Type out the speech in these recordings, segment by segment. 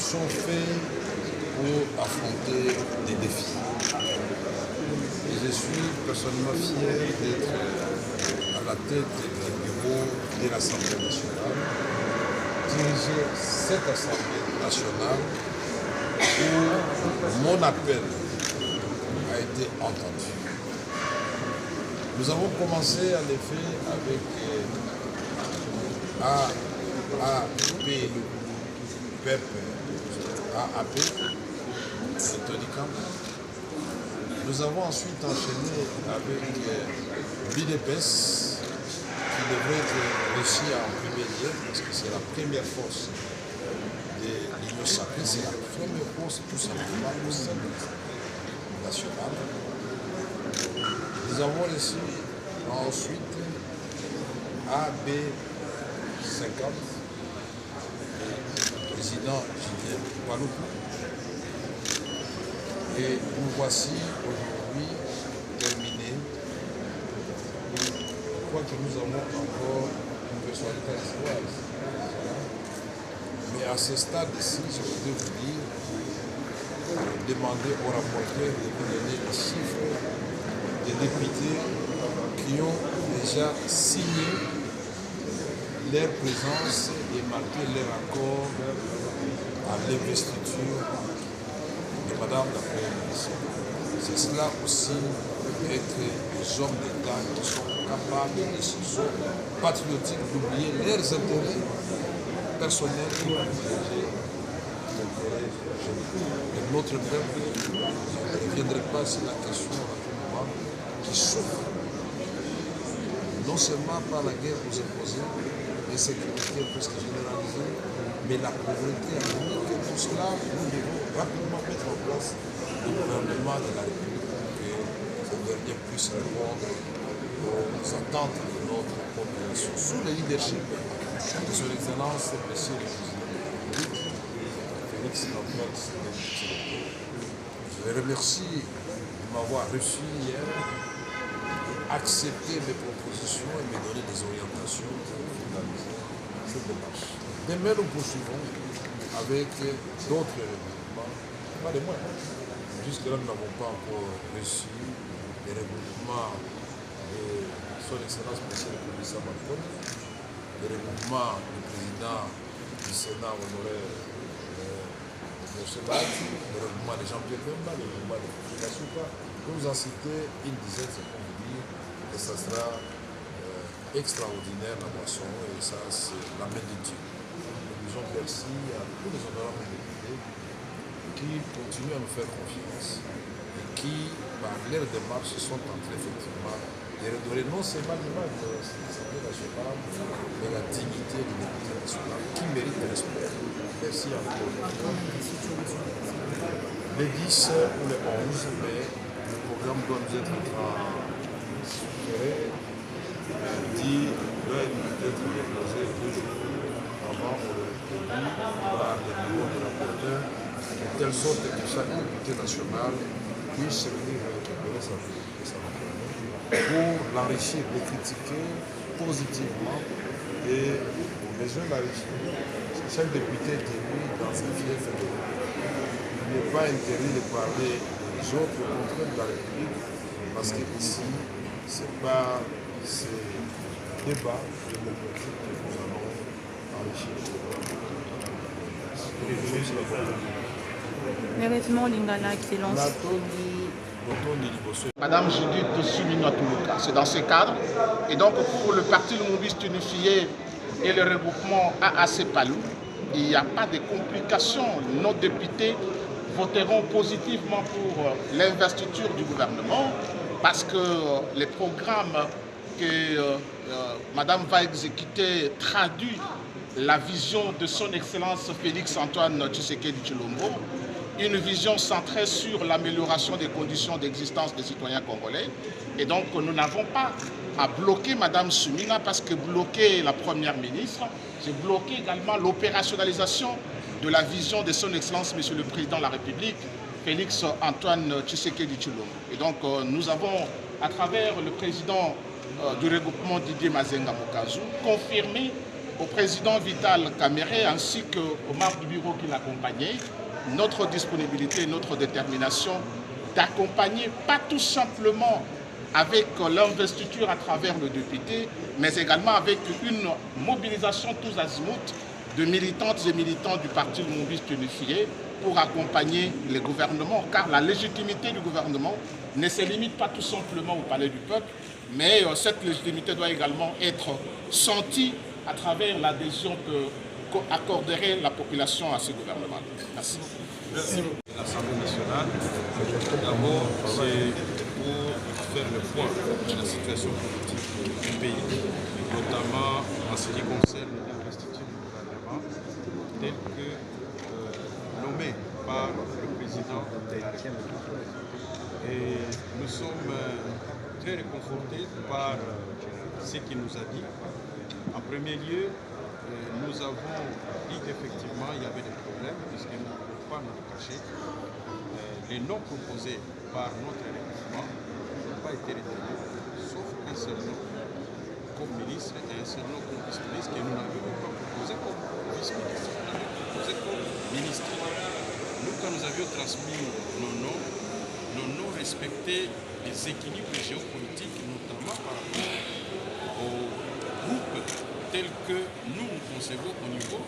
sont faits pour affronter des défis. Et je suis personnellement fier d'être à la tête du bureau de l'Assemblée nationale, diriger cette Assemblée nationale où mon appel a été entendu. Nous avons commencé en effet avec AAP, PEP, AAP, de Tony Camp. Nous avons ensuite enchaîné avec BIDEPES, qui devrait être reçu en premier lieu, parce que c'est la première force de l'Union sacrée, c'est la première force tout simplement au sein national. Nous avons reçu ensuite AB50, le président Julien Paluku. Et nous voici aujourd'hui terminés. Je crois que nous avons encore une personnalité espoise. Mais à ce stade-ci, je voudrais vous dire, demander aux rapporteurs de vous donner les chiffres des députés qui ont déjà signé leur présence et marqué leur accord à l'investiture de Madame la Première ministre. C'est cela aussi être des hommes d'État qui sont capables de décisions patriotiques, d'oublier leurs intérêts personnels et privilégier l'intérêt de notre peuple. Je ne reviendrai pas sur la question à tout moment qui souffre non seulement par la guerre aux imposés, l'insécurité presque généralisée, mais la pauvreté endémique. Tout cela, nous devons rapidement mettre en place le gouvernement de la République pour que ce dernier puisse répondre aux attentes de notre population. Sous le leadership de son Excellence, Monsieur le Président de la République, Félix Antoine Tshisekedi. Je les remercie de m'avoir reçu hier, accepter mes propositions et me donner des orientations pour finaliser cette démarche. Demain, nous poursuivons avec d'autres regroupements, pas les moindres. Jusque-là, nous n'avons pas encore reçu les regroupements de son Excellence Monsieur le Président Macron, les regroupements du président du Sénat honoraire M. Bati, le regroupement de Jean-Pierre Bemba, le regroupement de Foucault Souka. Je vous en citer une dizaine, c'est pour vous dire que ça sera extraordinaire la moisson et ça, c'est la main de Dieu. Nous disons merci à tous les honorables députés qui continuent à nous faire confiance et qui, par leur démarche, sont en train effectivement de redorer non seulement l'image de l'Assemblée nationale, mais la dignité du député national qui mérite le respect. Merci encore. Les 10 ou les 11 mai, le programme doit nous être transféré. Dit doit être déposé 2 jours avant le début par le niveau de rapporteur, de telle sorte que chaque député national puisse venir récupérer sa pour l'enrichir, le critiquer positivement et pour besoin d'enrichir. Chaque député est élu dans un fief de il n'est pas interdit de parler des autres contraintes de la République parce que ici, ce n'est pas ces débats démocratiques que nous allons enrichir. Madame Judith Suminwa Toulouka, c'est dans ce cadre. Et donc pour le Parti Lumumbiste Unifié et le regroupement AAC Palou, il n'y a pas de complications. Nos députés voteront positivement pour l'investiture du gouvernement parce que les programmes que Madame va exécuter traduit la vision de son Excellence Félix Antoine Tshisekedi Tshilombo, une vision centrée sur l'amélioration des conditions d'existence des citoyens congolais. Et donc nous n'avons pas à bloquer Madame Soumina parce que bloquer la Première ministre, c'est bloquer également l'opérationnalisation de la vision de son Excellence Monsieur le Président de la République, Félix Antoine Tshisekedi Tshilombo. Et donc nous avons, à travers le président du regroupement Didier Mazenga Mokazu, confirmé au président Vital Kamerhe ainsi qu'aux membres du bureau qui l'accompagnaient notre disponibilité et notre détermination d'accompagner, pas tout simplement avec l'investiture à travers le député, mais également avec une mobilisation tous azimuts de militantes et militants du Parti Lumumbiste Unifié pour accompagner les gouvernements, car la légitimité du gouvernement ne se limite pas tout simplement au palais du peuple, mais cette légitimité doit également être sentie à travers l'adhésion qu'accorderait la population à ce gouvernement. Merci. Merci. L'Assemblée nationale, d'abord, c'est pour faire le point de la situation politique du pays, notamment en ce qui concerne l'investiture du gouvernement, tel que nommé par le président de la République. Et nous sommes très réconfortés par ce qu'il nous a dit. En premier lieu, nous avons dit qu'effectivement il y avait des problèmes, puisque nous ne pouvons pas nous le cacher. Les noms proposés par notre gouvernement n'ont pas été retenus, sauf un seul nom comme ministre et un seul nom comme vice-ministre que nous n'avions pas proposé comme vice-ministre, nous l'avions proposé comme ministre. Nous, quand nous avions transmis nos noms respectaient les équilibres géopolitiques, notamment par rapport aux groupes tels que nous concevons au niveau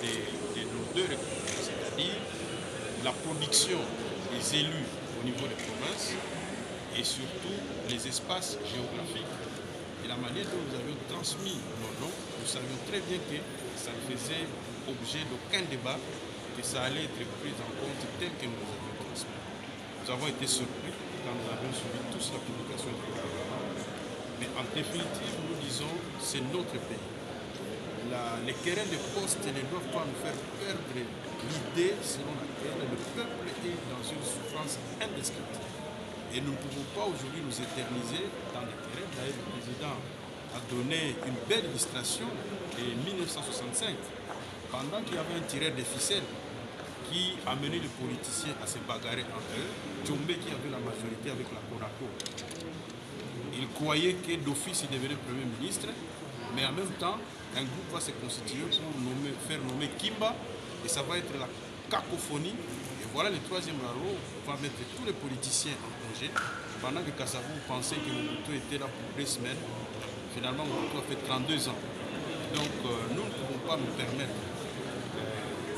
de nos deux républiques, c'est-à-dire la production des élus au niveau des provinces et surtout les espaces géographiques. Et la manière dont nous avions transmis nos noms, nous savions très bien que ça ne faisait objet d'aucun débat, que ça allait être pris en compte tel que nous avions transmis. Nous avons été surpris quand nous avions suivi tous la publication du gouvernement. Mais en définitive, nous disons, c'est notre pays. Les querelles de poste ne doivent pas nous faire perdre l'idée selon laquelle le peuple est dans une souffrance indescriptible. Et nous ne pouvons pas aujourd'hui nous éterniser dans les querelles. D'ailleurs, le président a donné une belle illustration en 1965, pendant qu'il y avait un tireur de ficelle qui amenait les politiciens à se bagarrer entre eux. Tchombe qui avait la majorité avec la CONACO. Il croyait que d'office il devenait Premier ministre, mais en même temps, un groupe va se constituer pour faire nommer Kimba, et ça va être la cacophonie. Et voilà le troisième raro, va mettre tous les politiciens en congé, pendant que Kassavou pensait que Mobutu était là pour 2 semaines. Finalement, Mobutu a fait 32 ans. Donc, nous ne pouvons pas nous permettre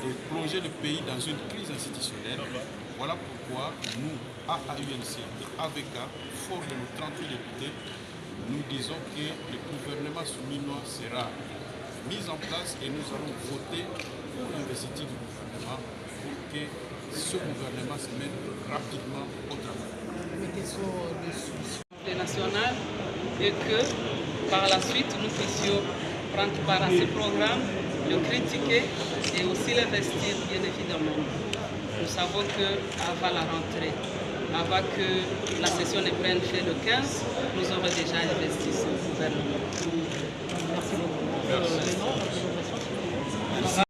de plonger le pays dans une crise institutionnelle. Voilà pourquoi nous, AAUNC et AVK, forts de nos 38 députés, nous disons que le gouvernement souminois sera mis en place et nous allons voter pour l'investiture du gouvernement pour que ce gouvernement se mette rapidement au travail. Une question de solution nationale et que par la suite nous puissions prendre part à ce programme, le critiquer et aussi l'investir bien évidemment. Nous savons qu'avant la rentrée, avant que la session ne prenne fin le 15, nous aurons déjà investi ce gouvernement. Merci beaucoup. Merci.